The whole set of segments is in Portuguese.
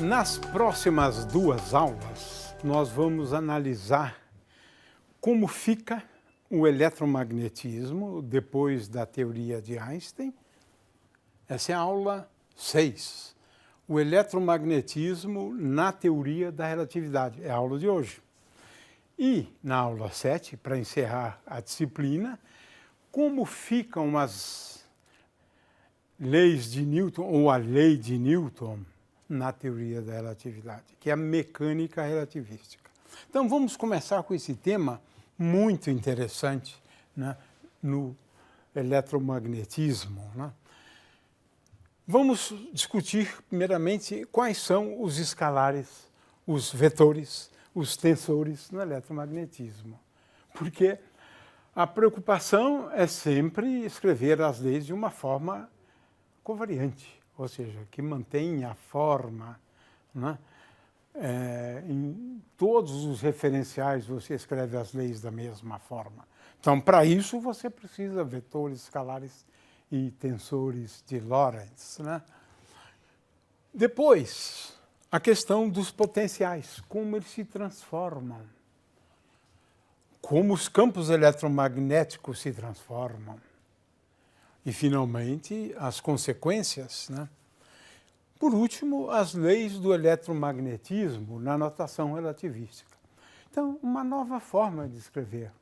Nas próximas duas aulas, nós vamos analisar como fica o eletromagnetismo depois da teoria de Einstein. Essa é a aula 6. O eletromagnetismo na teoria da relatividade. É a aula de hoje. E na aula 7, para encerrar a disciplina, como ficam as leis de Newton, ou a lei de Newton, na teoria da relatividade, que é a mecânica relativística. Então vamos começar com esse tema muito interessante, né, no eletromagnetismo, né? Vamos discutir primeiramente quais são os escalares, os vetores, os tensores no eletromagnetismo. Porque a preocupação é sempre escrever as leis de uma forma covariante, ou seja, que mantenha a forma, né? Em todos os referenciais você escreve as leis da mesma forma. Então, para isso, você precisa de vetores, escalares e tensores de Lorentz, né? Depois, a questão dos potenciais, como eles se transformam, como os campos eletromagnéticos se transformam. E, finalmente, as consequências, né? Por último, as leis do eletromagnetismo na notação relativística. Então, uma nova forma de escrever,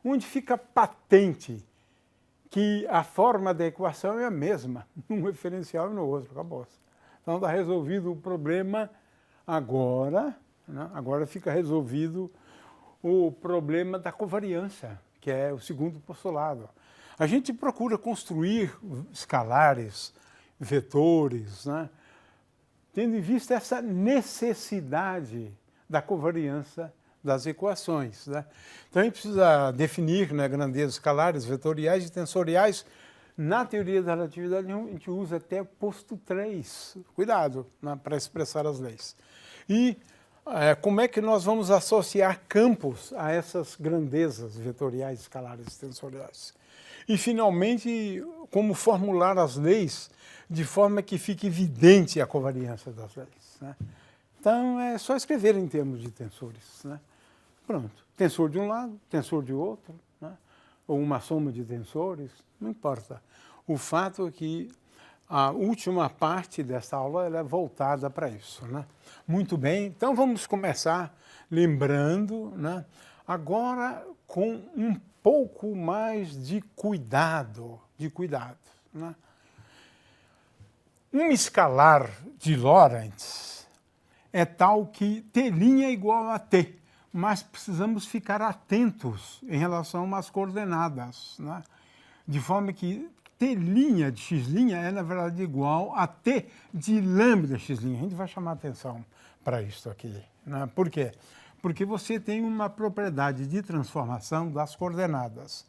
onde fica patente que a forma da equação é a mesma, num referencial e no outro, acabou. Então, está resolvido o problema agora, né? Agora fica resolvido o problema da covariância, que é o segundo postulado. A gente procura construir escalares, vetores, né, tendo em vista essa necessidade da covariância das equações, né? Então a gente precisa definir, né, grandezas escalares, vetoriais e tensoriais. Na teoria da relatividade a gente usa até o posto 3, cuidado, né, para expressar as leis. E como é que nós vamos associar campos a essas grandezas vetoriais, escalares e tensoriais? E, finalmente, como formular as leis de forma que fique evidente a covariância das leis, né? Então, é só escrever em termos de tensores, né? Pronto. Tensor de um lado, tensor de outro, né? Ou uma soma de tensores, não importa. O fato é que a última parte dessa aula ela é voltada para isso, né? Muito bem, então vamos começar lembrando, né, agora com um pouco mais de cuidado, né? Um escalar de Lorentz é tal que T' é igual a T, mas precisamos ficar atentos em relação às coordenadas, né? De forma que T' de x' é, na verdade, igual a T de lambda x'. A gente vai chamar atenção para isso aqui, né? Por quê? Porque você tem uma propriedade de transformação das coordenadas.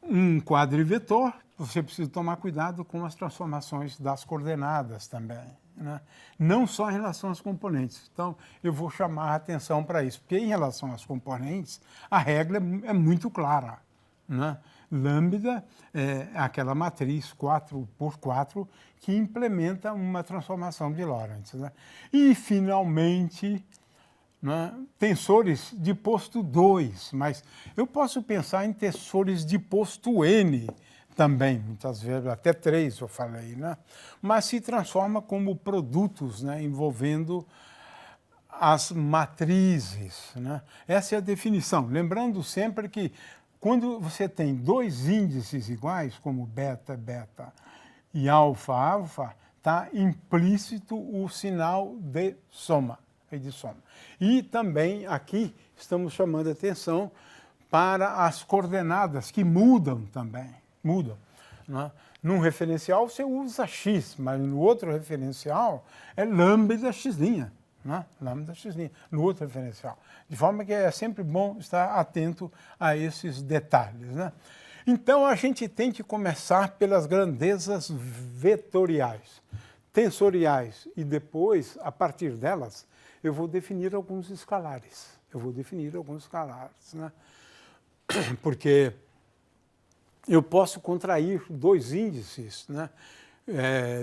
Um quadrivetor, você precisa tomar cuidado com as transformações das coordenadas também, né? Não só em relação às componentes. Então, eu vou chamar a atenção para isso, porque em relação às componentes, a regra é muito clara, né? Lambda é aquela matriz 4x4 que implementa uma transformação de Lorentz, né? E, finalmente, né, tensores de posto 2, mas eu posso pensar em tensores de posto n também, muitas vezes, até 3 eu falei, né? Mas se transforma como produtos, né, envolvendo as matrizes, né? Essa é a definição. Lembrando sempre que quando você tem dois índices iguais, como beta, beta e alfa, alfa, está implícito o sinal de soma. E também aqui estamos chamando a atenção para as coordenadas que mudam também, né? Num referencial você usa x, mas no outro referencial é lambda x', né? Lambda x' no outro referencial. De forma que é sempre bom estar atento a esses detalhes, né? Então a gente tem que começar pelas grandezas vetoriais, tensoriais, e depois, a partir delas, eu vou definir alguns escalares. Né? Porque eu posso contrair dois índices, né,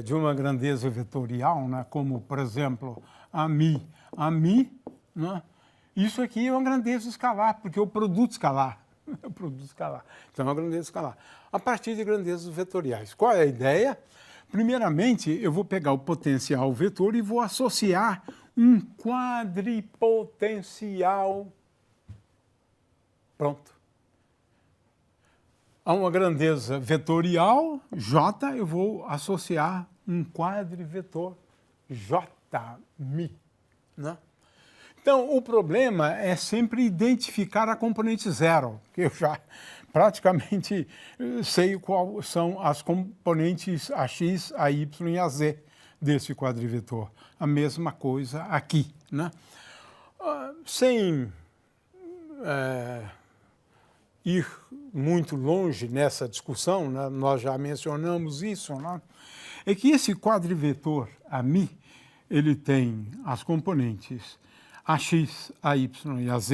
de uma grandeza vetorial, né, como, por exemplo, a Mi. A Mi, né? Isso aqui é uma grandeza escalar, porque eu produzo escalar. Eu produzo escalar. Então, é uma grandeza escalar. A partir de grandezas vetoriais. Qual é a ideia? Primeiramente, eu vou pegar o potencial vetor e vou associar um quadripotencial. Pronto. A uma grandeza vetorial, J, eu vou associar um quadrivetor, Jmi. Né? Então, o problema é sempre identificar a componente zero, que eu já praticamente sei quais são as componentes AX, AY e AZ desse quadrivetor. A mesma coisa aqui. Né? Sem ir muito longe nessa discussão, né? Nós já mencionamos isso, né? É que esse quadrivetor AMI, ele tem as componentes AX, AY e AZ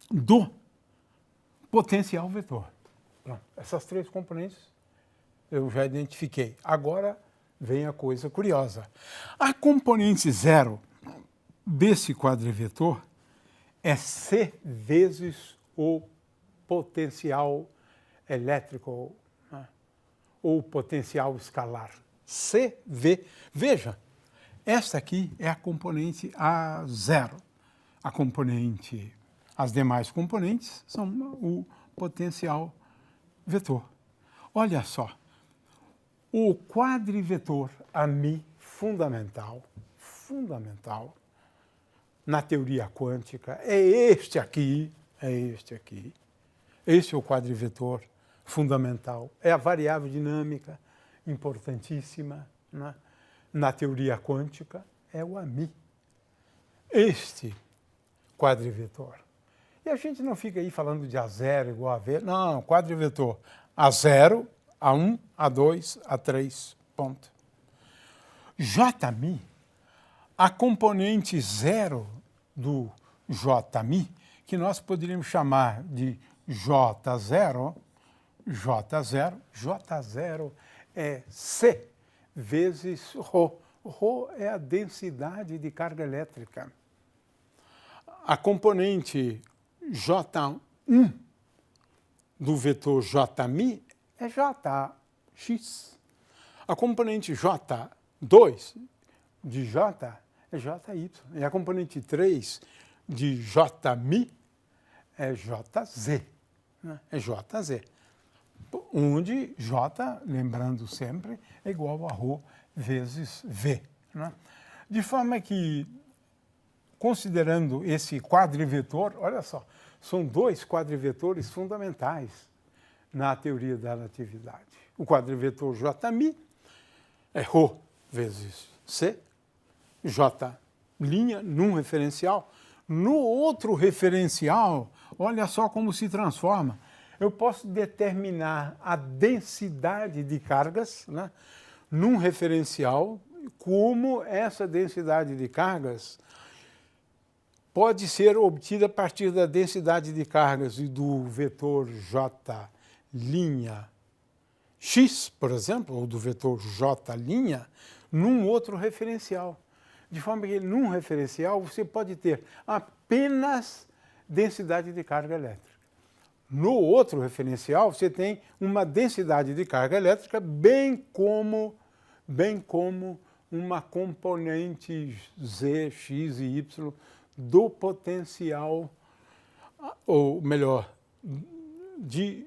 do potencial vetor. Pronto. Essas três componentes eu já identifiquei. Agora vem a coisa curiosa. A componente zero desse quadrivetor é C vezes o potencial elétrico, né? Ou potencial escalar. CV. Veja, esta aqui é a componente A0. A componente, as demais componentes são o potencial vetor. Olha só, o quadrivetor AMI fundamental, na teoria quântica, é este aqui. Este é o quadrivetor fundamental. É a variável dinâmica importantíssima, né? Na teoria quântica, é o AMI. Este quadrivetor. E a gente não fica aí falando de A0 igual a V. Não, quadrivetor A0, A1, A2, A3, ponto. Jmi, a componente zero do Jmi, que nós poderíamos chamar de J0 é C vezes ρ. Ρ é a densidade de carga elétrica. A componente J1 do vetor Jmi é Jx. A componente J2 de J é Jy. E a componente 3 de Jmi é Jz. Né? É Jz. Onde J, lembrando sempre, é igual a ρ vezes V. Né? De forma que, considerando esse quadrivetor, olha só, são dois quadrivetores fundamentais na teoria da relatividade. O quadrivetor Jmi é ρ vezes C, J' num referencial. No outro referencial, olha só como se transforma. Eu posso determinar a densidade de cargas, né, num referencial, como essa densidade de cargas pode ser obtida a partir da densidade de cargas do vetor J' x, por exemplo, ou do vetor J', num outro referencial. De forma que num referencial você pode ter apenas densidade de carga elétrica. No outro referencial você tem uma densidade de carga elétrica, bem como uma componente Z, X e Y do potencial, ou melhor, de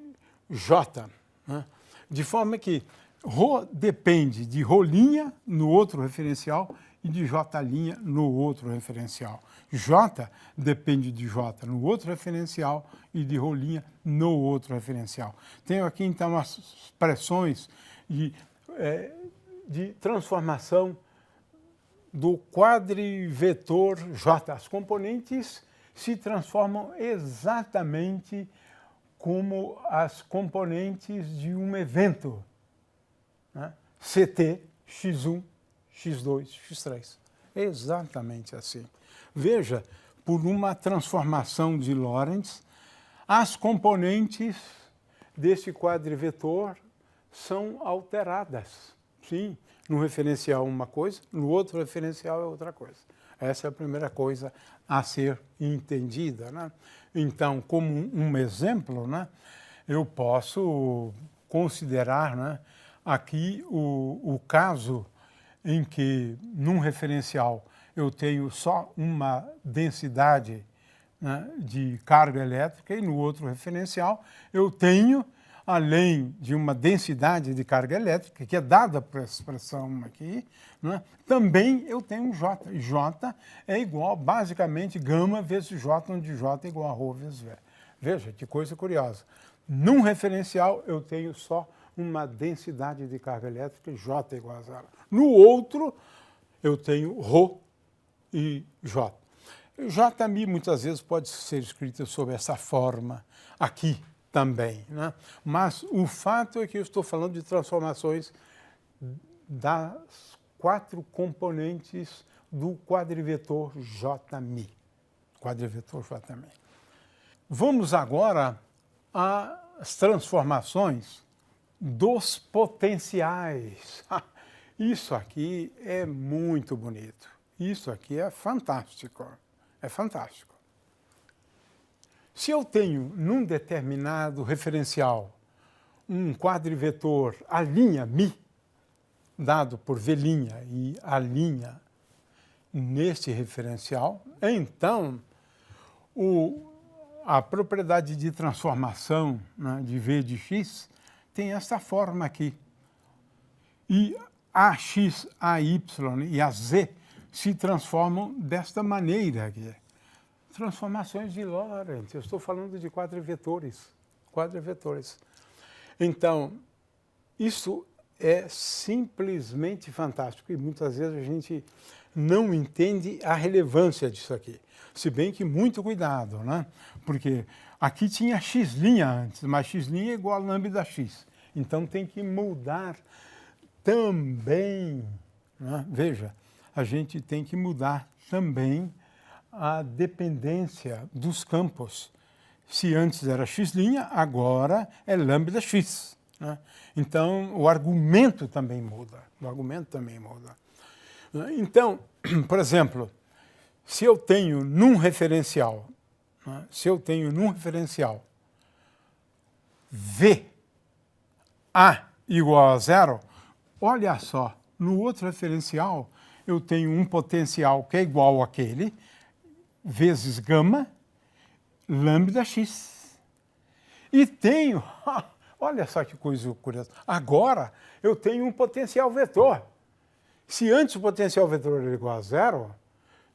J. Né? De forma que ρ depende de ρ' no outro referencial e de J' no outro referencial. J depende de J no outro referencial e de ρ' no outro referencial. Tenho aqui, então, as expressões de transformação do quadrivetor J. As componentes se transformam exatamente como as componentes de um evento, né? CT, X1, X2, X3. É exatamente assim. Veja, por uma transformação de Lorentz, as componentes desse quadrivetor são alteradas. Sim, no referencial uma coisa, no outro referencial é outra coisa. Essa é a primeira coisa a ser entendida, né? Então, como um exemplo, né, eu posso considerar, né, aqui o caso em que, num referencial, eu tenho só uma densidade, né, de carga elétrica e no outro referencial eu tenho, além de uma densidade de carga elétrica, que é dada por essa expressão aqui, né, também eu tenho um J. E J é igual, basicamente, gama vezes J, onde J é igual a ρ vezes V. Veja que coisa curiosa. Num referencial eu tenho só uma densidade de carga elétrica, J é igual a zero. No outro, eu tenho ρ e J. JMI muitas vezes pode ser escrito sob essa forma aqui também, né? Mas o fato é que eu estou falando de transformações das 4 componentes do quadrivetor JMI. Quadrivetor JMI. Vamos agora às transformações dos potenciais. Isso aqui é muito bonito. Isso aqui é fantástico. É fantástico. Se eu tenho, num determinado referencial, um quadrivetor a linha μ, dado por V' e a linha neste referencial, então a propriedade de transformação, né, de V de x tem essa forma aqui. E AX, AY e AZ se transformam desta maneira aqui. Transformações de Lorentz. Eu estou falando de quadrivetores. Quadrivetores. Então, isso é simplesmente fantástico e muitas vezes a gente não entende a relevância disso aqui. Se bem que muito cuidado, né? Porque aqui tinha x' antes, mas x' é igual a lambda x. Então tem que mudar também, né? Veja, a gente tem que mudar também a dependência dos campos. Se antes era x', agora é lambda x, né? Então, o argumento também muda. O argumento também muda. Então, por exemplo, se eu tenho num referencial, né, V A igual a zero, olha só, no outro referencial eu tenho um potencial que é igual àquele, vezes gama, lambda x. E tenho, olha só que coisa curiosa, agora eu tenho um potencial vetor. Se antes o potencial vetor era igual a zero,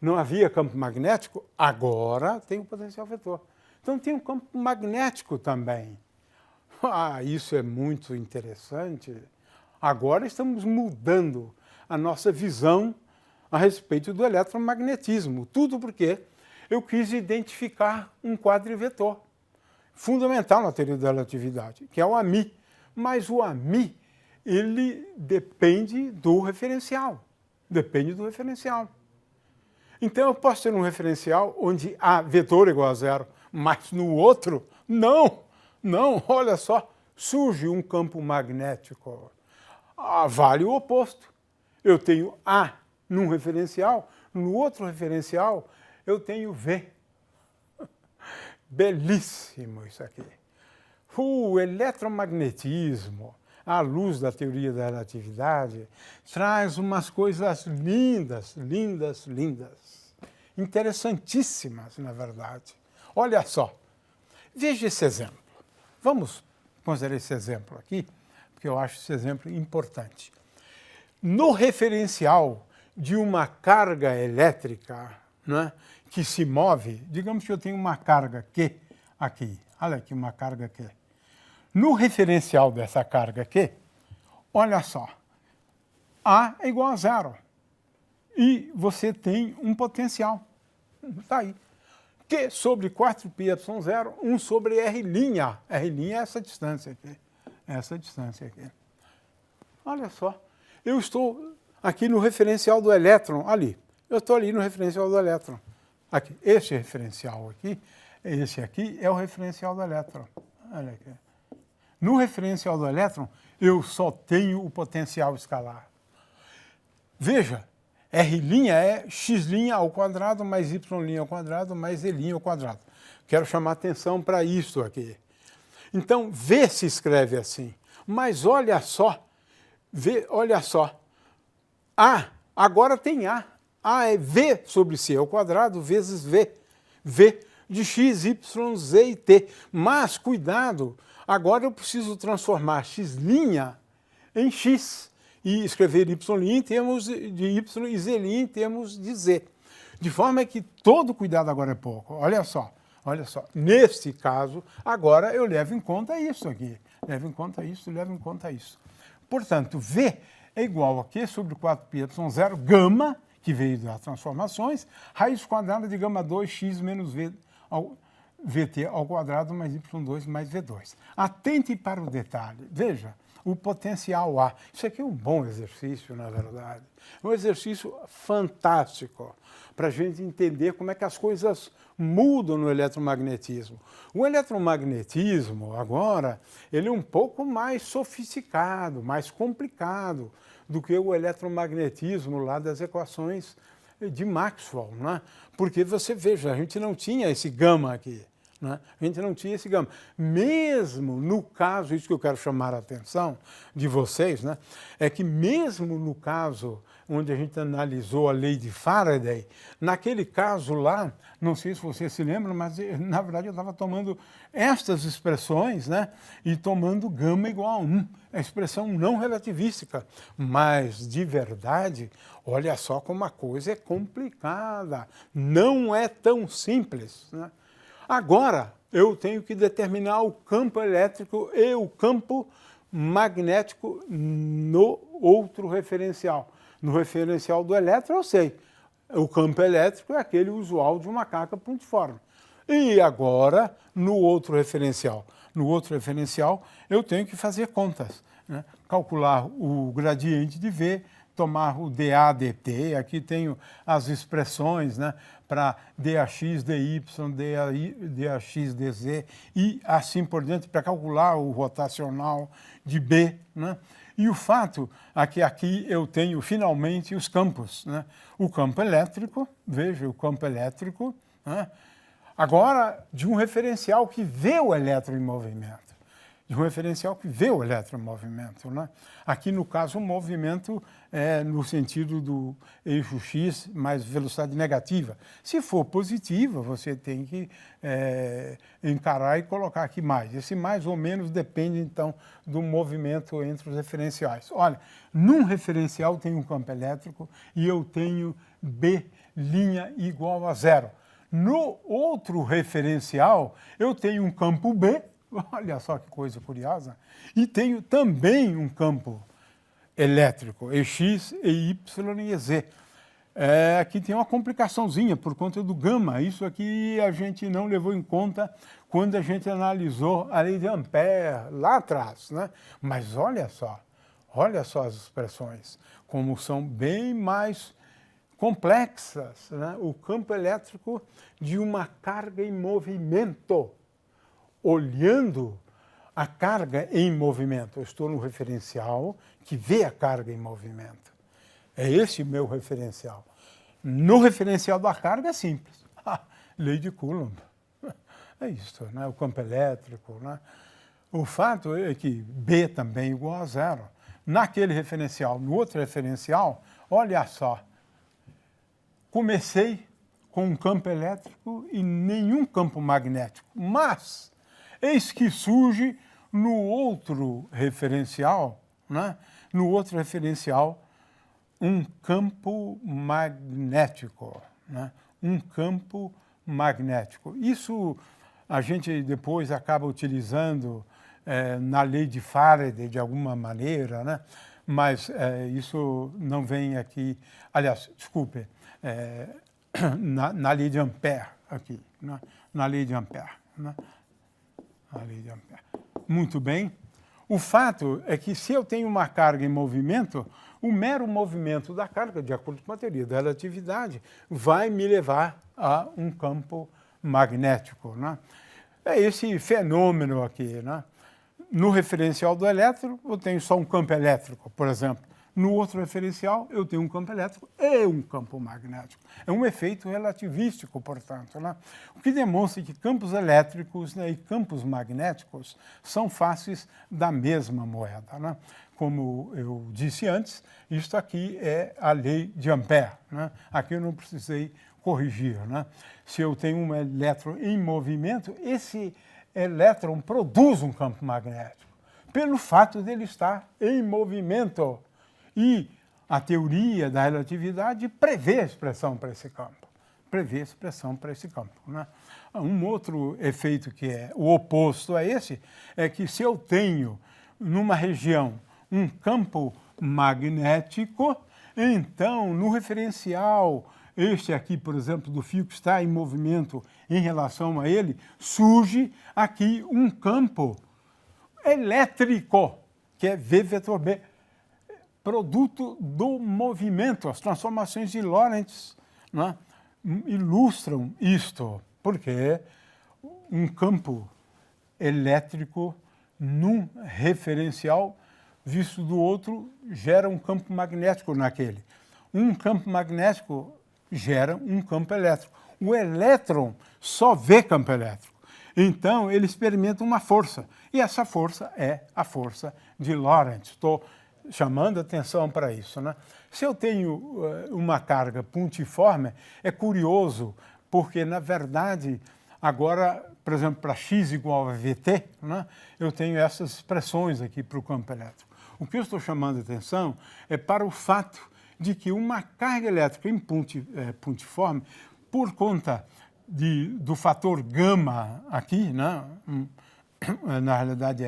não havia campo magnético, agora tem um potencial vetor. Então tem um campo magnético também. Isso é muito interessante. Agora estamos mudando a nossa visão a respeito do eletromagnetismo. Tudo porque eu quis identificar um quadrivetor fundamental na teoria da relatividade, que é o AMI. Mas o AMI, ele depende do referencial. Depende do referencial. Então eu posso ter um referencial onde A vetor é igual a zero, mas no outro, não. Não, olha só, surge um campo magnético. Vale o oposto. Eu tenho A num referencial, no outro referencial eu tenho V. Belíssimo isso aqui. O eletromagnetismo, à luz da teoria da relatividade, traz umas coisas lindas, lindas, lindas. Interessantíssimas, na verdade. Olha só, veja esse exemplo. Vamos considerar esse exemplo aqui, porque eu acho esse exemplo importante. No referencial de uma carga elétrica, né, que se move, digamos que eu tenho uma carga Q aqui, olha aqui uma carga Q. No referencial dessa carga Q, olha só, A é igual a zero e você tem um potencial, está aí. Q sobre 4πε0, 1 sobre R'. R' é essa distância aqui. Essa distância aqui. Olha só, eu estou aqui no referencial do elétron, ali. Eu estou ali no referencial do elétron. Aqui, esse referencial aqui, esse aqui é o referencial do elétron. Olha aqui. No referencial do elétron, eu só tenho o potencial escalar. Veja, R' é x' ao quadrado mais y' ao quadrado mais E' ao quadrado. Quero chamar atenção para isso aqui. Então, V se escreve assim. Mas olha só, olha só. A, agora tem A. A é V sobre C ao quadrado vezes V. V de x, y, z e t. Mas, cuidado, agora eu preciso transformar x' em x e escrever y' em termos de y e z' em termos de z. De forma que todo cuidado agora é pouco. Olha só. Olha só, neste caso, agora eu levo em conta isso aqui. Levo em conta isso, levo em conta isso. Portanto, V é igual a Q sobre 4πy0, gama, que veio das transformações, raiz quadrada de gama 2x menos VT ao quadrado mais y2 mais V2. Atente para o detalhe. Veja, o potencial A. Isso aqui é um bom exercício, na verdade. É um exercício fantástico para a gente entender como é que as coisas mudam no eletromagnetismo. O eletromagnetismo, agora, ele é um pouco mais sofisticado, mais complicado do que o eletromagnetismo lá das equações de Maxwell, né? Porque você veja, a gente não tinha esse gama aqui. Né? A gente não tinha esse gama. Mesmo no caso, isso que eu quero chamar a atenção de vocês, né? É que mesmo no caso onde a gente analisou a lei de Faraday, naquele caso lá, não sei se você se lembra, mas na verdade eu estava tomando estas expressões, né? E tomando gama igual a 1, a expressão não relativística. Mas, de verdade, olha só como a coisa é complicada. Não é tão simples, né? Agora, eu tenho que determinar o campo elétrico e o campo magnético no outro referencial. No referencial do elétron, eu sei. O campo elétrico é aquele usual de uma carga pontiforme. E agora, no outro referencial? No outro referencial, eu tenho que fazer contas, né? Calcular o gradiente de V, tomar o dA dt, aqui tenho as expressões, né, para dAx, dy, dAx, dz e assim por diante, para calcular o rotacional de B, né? E o fato é que aqui eu tenho finalmente os campos, né? O campo elétrico, veja o campo elétrico, né? Agora de um referencial que vê o elétron em movimento. De um referencial que vê o elétron em movimento, né? Aqui, no caso, o movimento é no sentido do eixo x mais velocidade negativa. Se for positiva, você tem que encarar e colocar aqui mais. Esse mais ou menos depende, então, do movimento entre os referenciais. Olha, num referencial tem um campo elétrico e eu tenho B' igual a 0. No outro referencial, eu tenho um campo B, olha só que coisa curiosa, e tenho também um campo elétrico, Ex, EY e EZ. Aqui tem uma complicaçãozinha por conta do gama. Isso aqui a gente não levou em conta quando a gente analisou a lei de Ampère lá atrás, né? Mas olha só as expressões, como são bem mais complexas, né? O campo elétrico de uma carga em movimento. Olhando a carga em movimento. Eu estou no referencial que vê a carga em movimento. É esse o meu referencial. No referencial da carga é simples. Lei de Coulomb. É isso, né? O campo elétrico, né? O fato é que B também é igual a 0. Naquele referencial, no outro referencial, olha só. Comecei com um campo elétrico e nenhum campo magnético. Mas eis que surge no outro referencial, né? No outro referencial, um campo magnético, né? Um campo magnético. Isso a gente depois acaba utilizando na lei de Faraday de alguma maneira, né? Mas isso não vem aqui, aliás, desculpe, na lei de Ampère aqui, né? Na lei de Ampère, né? A lei de Ampère. Muito bem. O fato é que se eu tenho uma carga em movimento, o mero movimento da carga, de acordo com a teoria da relatividade, vai me levar a um campo magnético, né? É esse fenômeno aqui, né? no referencial do elétron, eu tenho só um campo elétrico, por exemplo. No outro referencial, eu tenho um campo elétrico e um campo magnético. É um efeito relativístico, portanto, né? O que demonstra que campos elétricos, né, e campos magnéticos são faces da mesma moeda, né? Como eu disse antes, isto aqui é a lei de Ampère, né? Aqui eu não precisei corrigir, né? Se eu tenho um elétron em movimento, esse elétron produz um campo magnético, pelo fato dele estar em movimento. E a teoria da relatividade prevê a expressão para esse campo. Prevê a expressão para esse campo, né? Um outro efeito que é o oposto a esse é que se eu tenho numa região um campo magnético, então no referencial, este aqui, por exemplo, do fio que está em movimento em relação a ele, surge aqui um campo elétrico, que é V vetor B, produto do movimento. As transformações de Lorentz, né, ilustram isto, porque um campo elétrico num referencial visto do outro gera um campo magnético naquele. Um campo magnético gera um campo elétrico. O elétron só vê campo elétrico. Então, ele experimenta uma força. E essa força é a força de Lorentz. Estou chamando atenção para isso, né? Se eu tenho uma carga pontiforme, é curioso, porque, na verdade, agora, por exemplo, para x igual a vt, né, eu tenho essas expressões aqui para o campo elétrico. O que eu estou chamando atenção é para o fato de que uma carga elétrica em pontiforme, por conta do fator gama aqui, né, na realidade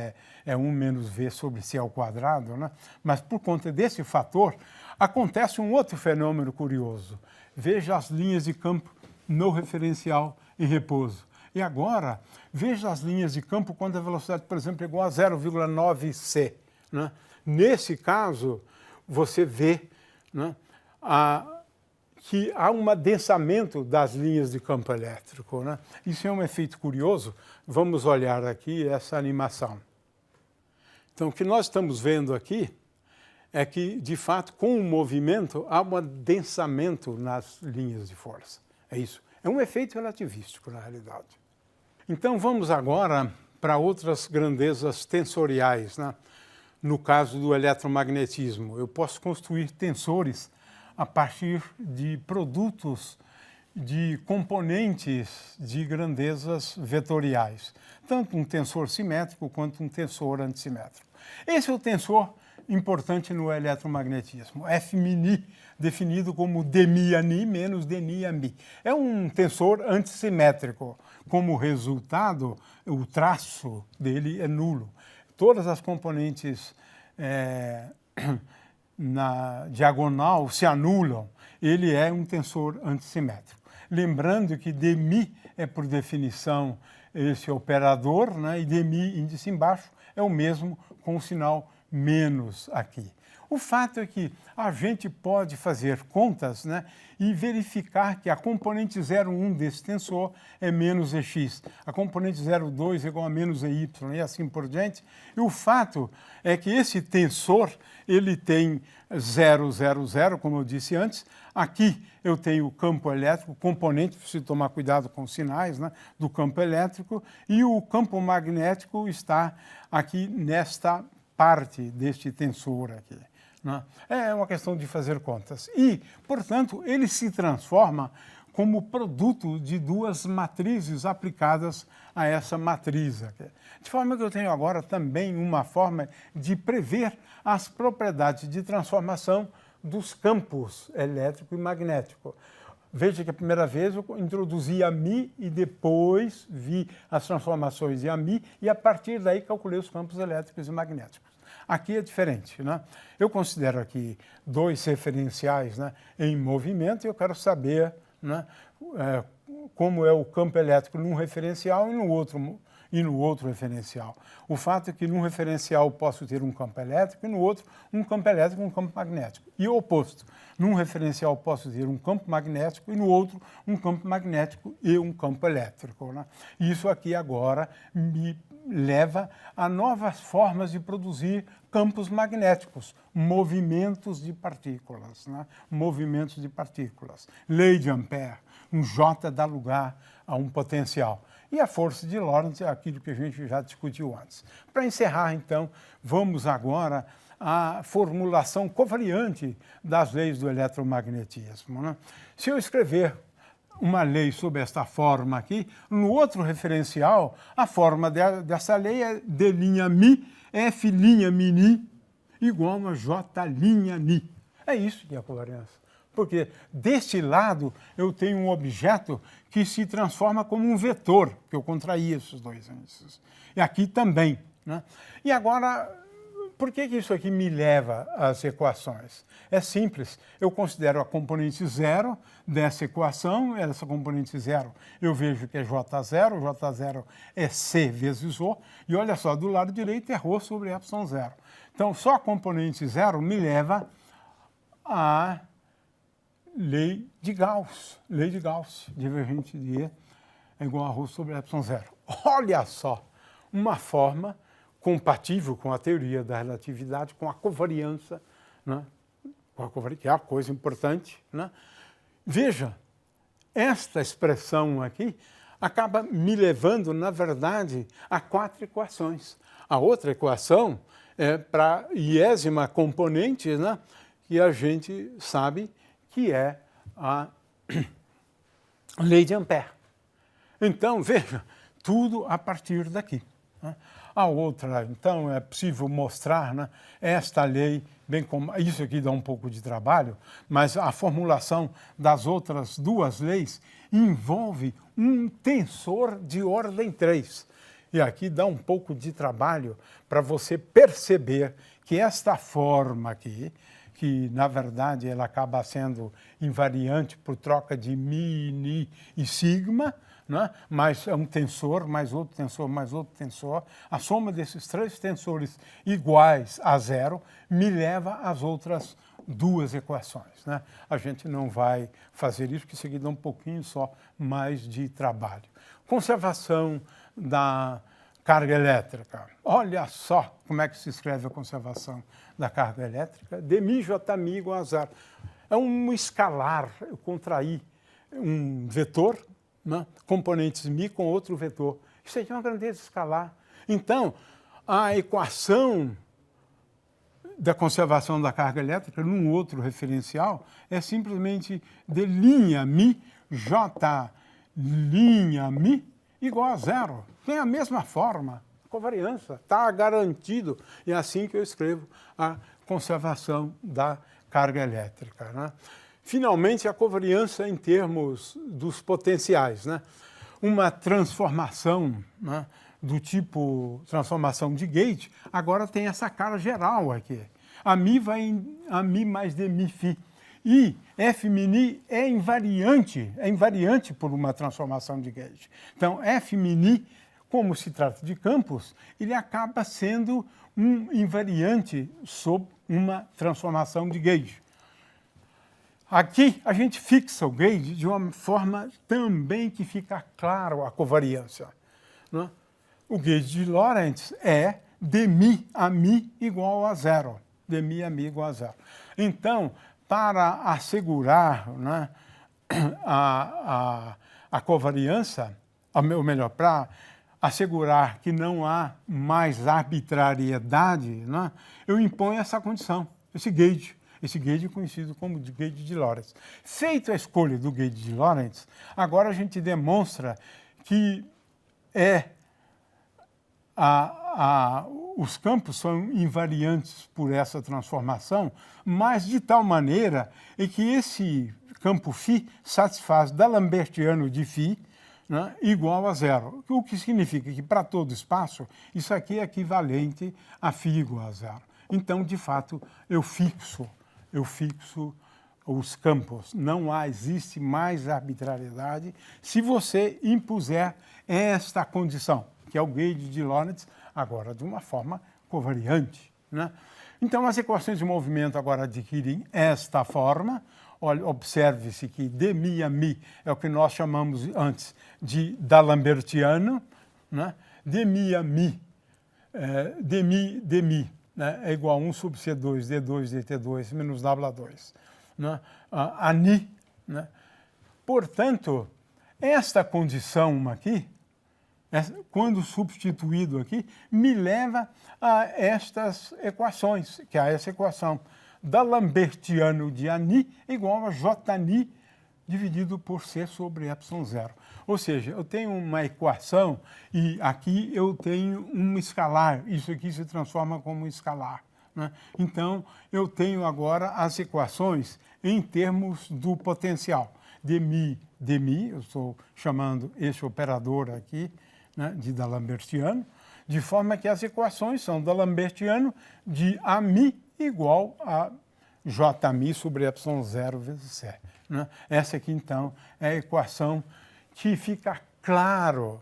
é 1 menos v sobre c ao quadrado, né? Mas por conta desse fator, acontece um outro fenômeno curioso. Veja as linhas de campo no referencial em repouso. E agora, veja as linhas de campo quando a velocidade, por exemplo, é igual a 0,9c. Né? Nesse caso, você vê, né, que há um adensamento das linhas de campo elétrico, né? Isso é um efeito curioso. Vamos olhar aqui essa animação. Então, o que nós estamos vendo aqui é que, de fato, com o movimento, há um adensamento nas linhas de força. É isso. É um efeito relativístico, na realidade. Então, vamos agora para outras grandezas tensoriais, né? No caso do eletromagnetismo, eu posso construir tensores a partir de produtos de componentes de grandezas vetoriais, tanto um tensor simétrico quanto um tensor antissimétrico. Esse é o tensor importante no eletromagnetismo, F-μ, definido como dmi menos dmi. É um tensor antissimétrico. Como resultado, o traço dele é nulo. Todas as componentes na diagonal se anulam. Ele é um tensor antissimétrico. Lembrando que dmi é, por definição, esse operador, né? E dmi, índice embaixo, é o mesmo com o sinal menos aqui. O fato é que a gente pode fazer contas, né, e verificar que a componente 0,1 desse tensor é menos EX, a componente 0,2 é igual a menos EY e assim por diante. E o fato é que esse tensor ele tem 0, 0, 0, como eu disse antes. Aqui eu tenho o campo elétrico, componente, preciso tomar cuidado com os sinais, né, do campo elétrico, e o campo magnético está aqui nesta parte deste tensor aqui. É uma questão de fazer contas. E, portanto, ele se transforma como produto de duas matrizes aplicadas a essa matriz aqui. De forma que eu tenho agora também uma forma de prever as propriedades de transformação dos campos elétrico e magnético. Veja que a primeira vez eu introduzi a μ e depois vi as transformações de a μ e a partir daí calculei os campos elétricos e magnéticos. Aqui é diferente, né? Eu considero aqui dois referenciais, né, em movimento e eu quero saber, né, como é o campo elétrico num referencial e no outro e no outro referencial. O fato é que num referencial eu posso ter um campo elétrico e no outro um campo elétrico e um campo magnético. E o oposto. Num referencial eu posso ter um campo magnético e no outro um campo magnético e um campo elétrico, né? Isso aqui agora me leva a novas formas de produzir campos magnéticos, movimentos de partículas, né? Movimentos de partículas. Lei de Ampère, um J dá lugar a um potencial. E a força de Lorentz é aquilo que a gente já discutiu antes. Para encerrar, então, vamos agora à formulação covariante das leis do eletromagnetismo, né? Se eu escrever uma lei sob esta forma aqui, no outro referencial, a forma dessa lei é D', F', igual a J', É isso que é a covariância. Porque deste lado eu tenho um objeto que se transforma como um vetor, que eu contraí esses dois índices. E aqui também, né? E agora, por que isso aqui me leva às equações? É simples, eu considero a componente zero dessa equação, essa componente zero eu vejo que é J0, J0 é C vezes O, e olha só, do lado direito é ρ sobre ε0. Então, só a componente zero me leva à lei de Gauss, divergente de E é igual a ρ sobre ε0. Olha só, uma forma compatível com a teoria da relatividade, com a covariância, né? Que é a coisa importante, né? Veja, esta expressão aqui acaba me levando, na verdade, a 4 equações. A outra equação é para a iésima componente, né? Que a gente sabe que é a lei de Ampère. Então, veja, tudo a partir daqui, né? A outra, então, é possível mostrar, né, esta lei, bem como isso aqui dá um pouco de trabalho, mas a formulação das outras duas leis envolve um tensor de ordem 3. E aqui dá um pouco de trabalho para você perceber que esta forma aqui, que na verdade ela acaba sendo invariante por troca de mi, ni e sigma, né? Mas é um tensor, mais outro tensor, mais outro tensor. A soma desses 3 tensores iguais a 0 me leva às outras duas equações, né? A gente não vai fazer isso, porque isso aqui dá um pouquinho só mais de trabalho. Conservação da carga elétrica. Olha só como é que se escreve a conservação da carga elétrica. dμJ igual a 0. É um escalar, eu contraí um vetor, né? Componentes μ com outro vetor. Isso aqui é uma grandeza escalar. Então, a equação da conservação da carga elétrica num outro referencial é simplesmente D'μ, J'μ igual a 0. Tem a mesma forma, covariância, está garantido. E é assim que eu escrevo a conservação da carga elétrica, né? Finalmente, a covariância em termos dos potenciais, né? Uma transformação, né, do tipo transformação de Gauge, agora tem essa cara geral aqui. A μ vai em a μ mais dμφ. E F'μ é invariante por uma transformação de Gauge. Então, F'μ, como se trata de campos, ele acaba sendo um invariante sob uma transformação de Gauge. Aqui a gente fixa o Gauge de uma forma também que fica claro a covariância, né? O Gauge de Lorentz é dμ a μ igual a 0. dμ a μ igual a 0. Então, para assegurar, né, a covariância, ou melhor, para assegurar que não há mais arbitrariedade, né, eu imponho essa condição, esse gauge conhecido como de gauge de Lorentz. Feita a escolha do gauge de Lorentz, agora a gente demonstra que os campos são invariantes por essa transformação, mas de tal maneira que esse campo φ satisfaz D'Alembertiano de φ, né, igual a 0. O que significa que para todo espaço, isso aqui é equivalente a φ igual a 0. Então, de fato, eu fixo os campos. Não existe mais arbitrariedade se você impuser esta condição, que é o gauge de Lorentz, agora de uma forma covariante, né? Então, as equações de movimento agora adquirem esta forma. Olha, observe-se que dmi a mi é o que nós chamamos antes de D'Alembertiano, né? Dmi a mi, dmi, né? É igual a 1 sobre C2, D2, DT2, menos W2, né? A ni, né? Portanto, esta condição aqui, quando substituído aqui, me leva a estas equações, que é essa equação D'Alembertiano de Ani igual a Jni dividido por C sobre ε0. Ou seja, eu tenho uma equação e aqui eu tenho um escalar, isso aqui se transforma como um escalar, né? Então, eu tenho agora as equações em termos do potencial. Dmi, eu estou chamando esse operador aqui, né, de D'Alembertiano, de forma que as equações são D'Alembertiano de Ami igual a Jmi sobre ε0 vezes C, né? Essa aqui, então, é a equação que fica claro,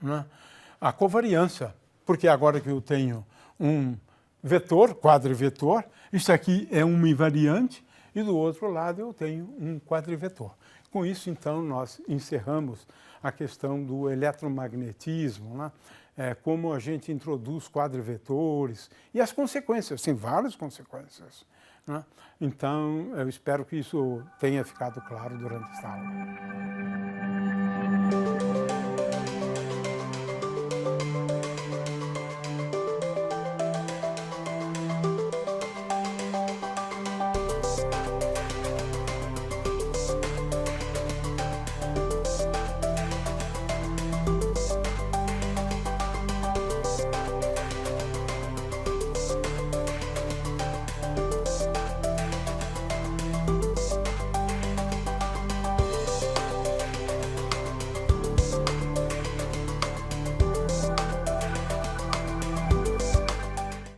né, a covariância, porque agora que eu tenho um vetor, quadrivetor, isso aqui é uma invariante, e do outro lado eu tenho um quadrivetor. Com isso, então, nós encerramos a questão do eletromagnetismo, né? Como a gente introduz quadrivetores e as consequências, tem várias consequências, né? Então, eu espero que isso tenha ficado claro durante esta aula.